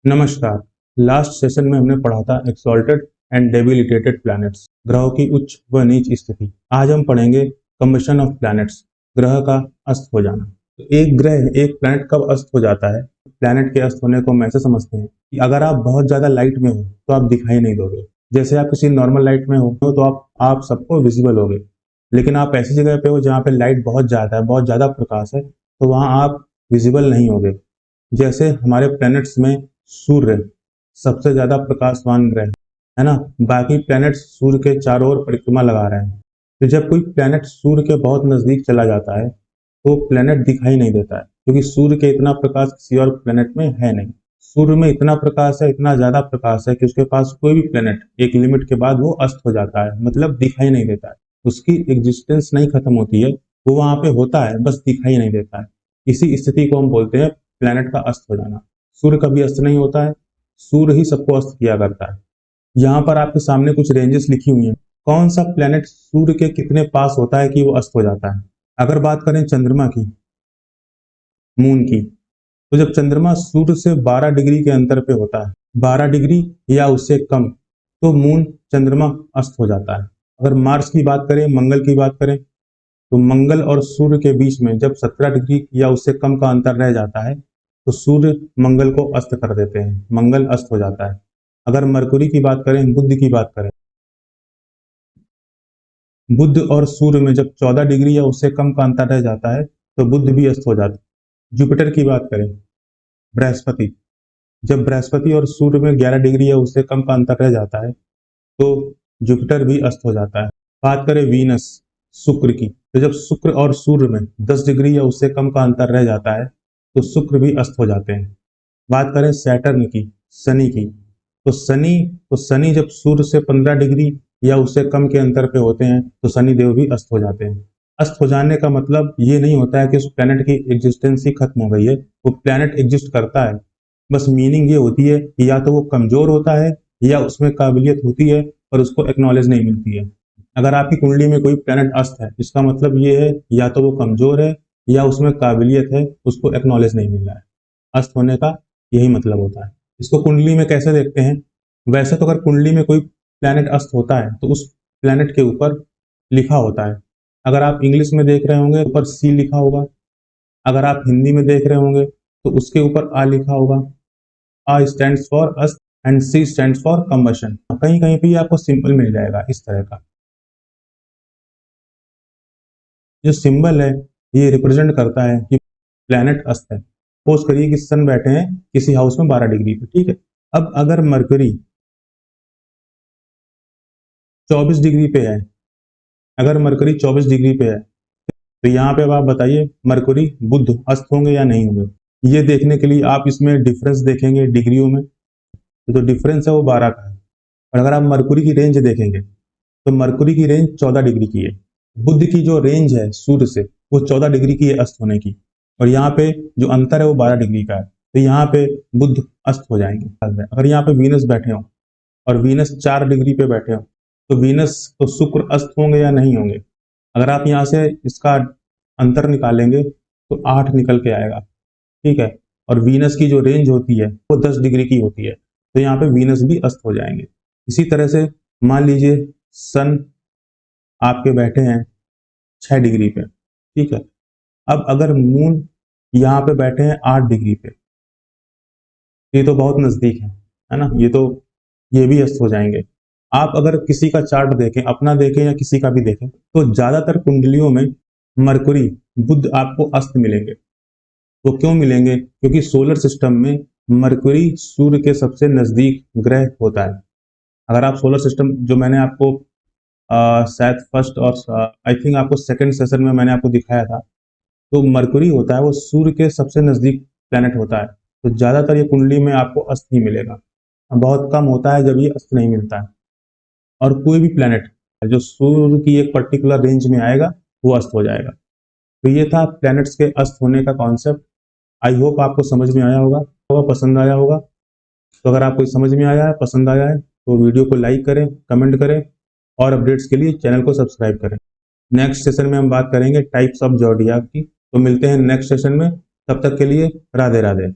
नमस्कार। Last session में हमने पढ़ा था एक्सॉल्टेड एंड डेबिलिटेटेड प्लैनेट्स, ग्रहों की उच्च व नीच स्थिति। आज हम पढ़ेंगे कम्बशन ऑफ प्लैनेट्स, ग्रह का अस्त हो जाना। तो एक ग्रह, एक प्लैनेट कब अस्त हो जाता है? प्लैनेट के अस्त होने को हम ऐसे समझते हैं कि अगर आप बहुत ज्यादा लाइट में हो तो आप दिखाई नहीं दोगे। जैसे आप किसी नॉर्मल लाइट में हो तो आप सबको विजिबल होगे, लेकिन आप ऐसी जगह पे हो जहाँ पे लाइट बहुत ज्यादा है, बहुत ज्यादा प्रकाश है, तो वहां आप विजिबल नहीं होगे। जैसे हमारे प्लैनेट्स में सूर्य सबसे ज्यादा प्रकाशवान ग्रह है ना। बाकी प्लैनेट्स सूर्य के चारों ओर परिक्रमा लगा रहे हैं। तो जब कोई प्लैनेट सूर्य के बहुत नजदीक चला जाता है तो प्लैनेट दिखाई नहीं देता है, क्योंकि सूर्य के इतना प्रकाश किसी और प्लैनेट में है नहीं। सूर्य में इतना प्रकाश है, इतना ज्यादा प्रकाश है कि उसके पास कोई भी प्लैनेट एक लिमिट के बाद वो अस्त हो जाता है, मतलब दिखाई नहीं देता है। उसकी एग्जिस्टेंस नहीं खत्म होती है, वो वहां पे होता है, बस दिखाई नहीं देता है। इसी स्थिति को हम बोलते हैं प्लैनेट का अस्त हो जाना। सूर्य कभी अस्त नहीं होता है, सूर्य ही सबको अस्त किया करता है। यहाँ पर आपके सामने कुछ रेंजेस लिखी हुई हैं। कौन सा प्लैनेट सूर्य के कितने पास होता है कि वो अस्त हो जाता है? अगर बात करें चंद्रमा की, मून की, तो जब चंद्रमा सूर्य से 12 डिग्री के अंतर पे होता है, 12 डिग्री या उससे कम, तो मून, चंद्रमा अस्त हो जाता है। अगर मार्स की बात करें, मंगल की बात करें, तो मंगल और सूर्य के बीच में जब 17 डिग्री या उससे कम का अंतर रह जाता है तो सूर्य मंगल को अस्त कर देते हैं, मंगल अस्त हो जाता है। अगर मरकुरी की बात करें, बुध की बात करें, बुध और सूर्य में जब 14 डिग्री या उससे कम का अंतर रह जाता है तो बुध भी अस्त हो जाता है। जुपिटर की बात करें, बृहस्पति, जब बृहस्पति और सूर्य में 11 डिग्री या उससे कम का अंतर रह जाता है तो जुपिटर भी अस्त हो जाता है। बात करें वीनस, शुक्र की, तो जब शुक्र और सूर्य में 10 डिग्री या उससे कम का अंतर रह जाता है तो शुक्र भी अस्त हो जाते हैं। बात करें सैटर्न की, शनि की, तो शनि जब सूर्य से 15 डिग्री या उससे कम के अंतर पे होते हैं तो शनि देव भी अस्त हो जाते हैं। अस्त हो जाने का मतलब ये नहीं होता है कि उस प्लेनेट की एग्जिस्टेंस ही खत्म हो गई है, वो प्लेनेट एग्जिस्ट करता है। बस मीनिंग ये होती है कि या तो वो कमजोर होता है या उसमें काबिलियत होती है पर उसको एक्नॉलेज नहीं मिलती है। अगर आपकी कुंडली में कोई प्लेनेट अस्त है, इसका मतलब ये है या तो वो कमजोर है या उसमें काबिलियत है, उसको एक्नॉलेज नहीं मिल रहा है। अस्त होने का यही मतलब होता है। इसको कुंडली में कैसे देखते हैं? वैसे तो अगर कुंडली में कोई प्लैनेट अस्त होता है तो उस प्लैनेट के ऊपर लिखा होता है। अगर आप इंग्लिश में देख रहे होंगे तो ऊपर सी लिखा होगा, अगर आप हिंदी में देख रहे होंगे तो उसके ऊपर आ लिखा होगा। A stands for ash and C stands for combustion. कहीं कहीं पे आपको सिंपल मिल जाएगा इस तरह का। जो सिंबल है ये रिप्रेजेंट करता है कि प्लैनेट अस्त है। सपोज करिए कि सन बैठे हैं किसी हाउस में 12 डिग्री पे, ठीक है। अब अगर मरकरी 24 डिग्री पे है, अगर मरकरी 24 डिग्री पे है तो यहाँ पे अब आप बताइए मरकरी बुध अस्त होंगे या नहीं होंगे? ये देखने के लिए आप इसमें डिफरेंस देखेंगे डिग्रियों में, तो जो डिफरेंस है वो 12 का है। और अगर आप मरकुरी की रेंज देखेंगे तो मरकुरी की रेंज 14 डिग्री की है। बुध की जो रेंज है सूर्य से वो 14 डिग्री की है अस्त होने की, और यहाँ पे जो अंतर है वो 12 डिग्री का है। तो यहाँ पे बुध अस्त हो जाएंगे। अगर यहाँ पे वीनस बैठे हो और वीनस 4 डिग्री पे बैठे हो तो वीनस तो शुक्र अस्त होंगे या नहीं होंगे? अगर आप यहाँ से इसका अंतर निकालेंगे तो 8 निकल के आएगा, ठीक है। और वीनस की जो रेंज होती है वो 10 डिग्री की होती है, तो यहाँ पे वीनस भी अस्त हो जाएंगे। इसी तरह से मान लीजिए सन आपके बैठे हैं 6 डिग्री पे, ठीक है। अब अगर मून यहाँ पे बैठे हैं 8 डिग्री पे, ये तो बहुत नजदीक है ना, ये भी अस्त हो जाएंगे। आप अगर किसी का चार्ट देखें, अपना देखें या किसी का भी देखें, तो ज्यादातर कुंडलियों में मरकुरी, बुध आपको अस्त मिलेंगे। वो क्यों मिलेंगे? क्योंकि सोलर सिस्टम में मरकुरी सूर्य के सबसे नजदीक ग्रह होता है। अगर आप सोलर सिस्टम, जो मैंने आपको शायद फर्स्ट और आई थिंक आपको सेकंड सेशन में मैंने आपको दिखाया था, तो मरकुरी होता है वो सूर्य के सबसे नजदीक प्लेनेट होता है। तो ज्यादातर ये कुंडली में आपको अस्त ही मिलेगा, बहुत कम होता है जब ये अस्त नहीं मिलता है। और कोई भी प्लेनेट जो सूर्य की एक पर्टिकुलर रेंज में आएगा वो अस्त हो जाएगा। तो ये था प्लैनेट्स के अस्त होने का कॉन्सेप्ट। आई होप आपको समझ में आया होगा, पसंद आया होगा। तो अगर आपको समझ में आया है, पसंद आया है, तो वीडियो को लाइक करें, कमेंट करें, और अपडेट्स के लिए चैनल को सब्सक्राइब करें। नेक्स्ट सेशन में हम बात करेंगे टाइप्स ऑफ जॉडियाक की। तो मिलते हैं नेक्स्ट सेशन में, तब तक के लिए राधे राधे।